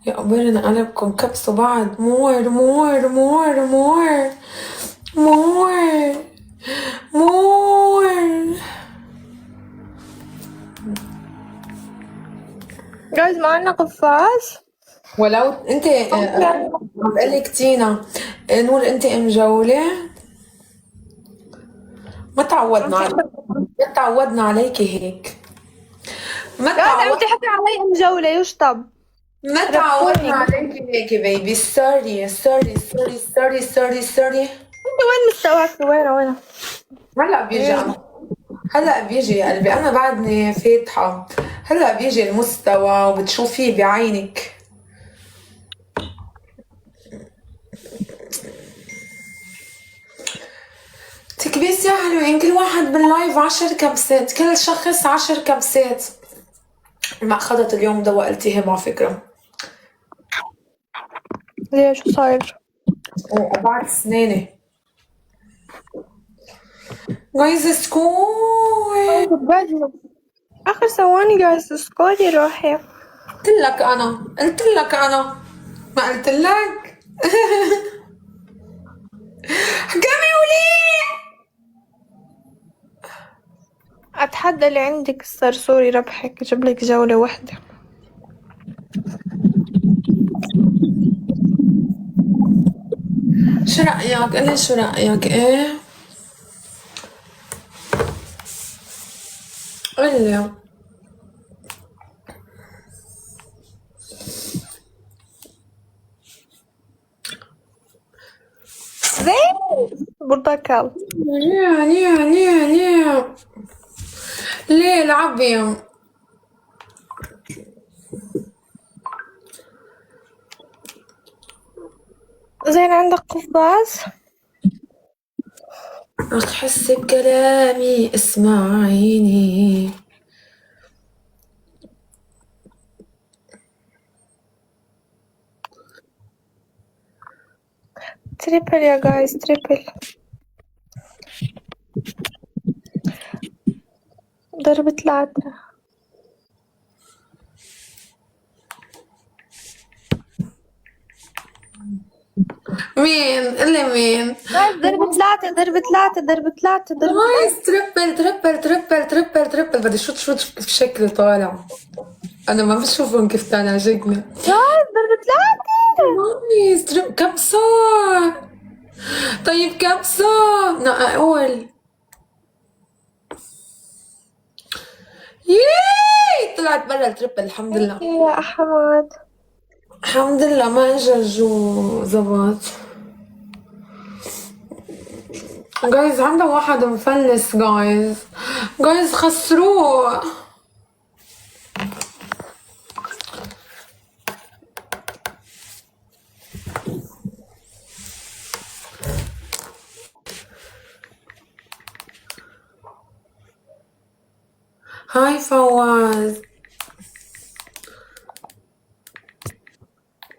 يا قبرنا قلبكم كبسوا بعض مور مور مور مور مور مور. جايز معانا قفاز. ولو انت عم بقلك تينا نور انت مجولة، ما تعودنا ما تعودنا عليكي هيك، ما جايز عم تعودنا تحكي علي مجولة يشطب. ما تعودنا ربوني. عليكي هيك بيبي. سوري سوري سوري سوري سوري سوري. انت وين مستواك؟ وين؟ هلا بيجي هلا بيجي يا قلبي، انا بعدني فاتحة. هلا بيجي المستوى وبتشوفيه بعينك. تكبيس يا حلوين، كل واحد باللايف 10 كبسات، كل شخص 10 كبسات. ما اخذت اليوم دواء التهاب على فكرة، ليه شو صاير؟ وقطعت اسناني. جايز سكول. اخر ثواني جايز اسكتي روحي. قلت لك انا ما قلت لك. حكمي وليه. اتحدى اللي عندك الصرصوري ربحك جاب لك جولة واحدة. شو رأيك؟ قولي شو رأيك. ايه قولي. زين برتقال. ليه العبي. زين عندك قفاز؟ رح تحسي بكلامي اسمعيني. تريبل يا جايز تريبل. ضرب 3. مين اللي مين؟ جايز ضرب 3 ضرب 3 ضرب 3 ضرب 3. نايس. تربل تربل تربل تربل تربل. بدي شوت كيف شكلي طالع. انا ما بشوفهم كيف طالع شكلي. جايز ضرب 3. نايس. كبسة. طيب كبسة. اقول ياي طلعت برا التربل. الحمد لله يا احمد. الحمد لله ما اجى الجو زبط. جايز عنده واحد مفلس. جايز خسروه. هاي فواز.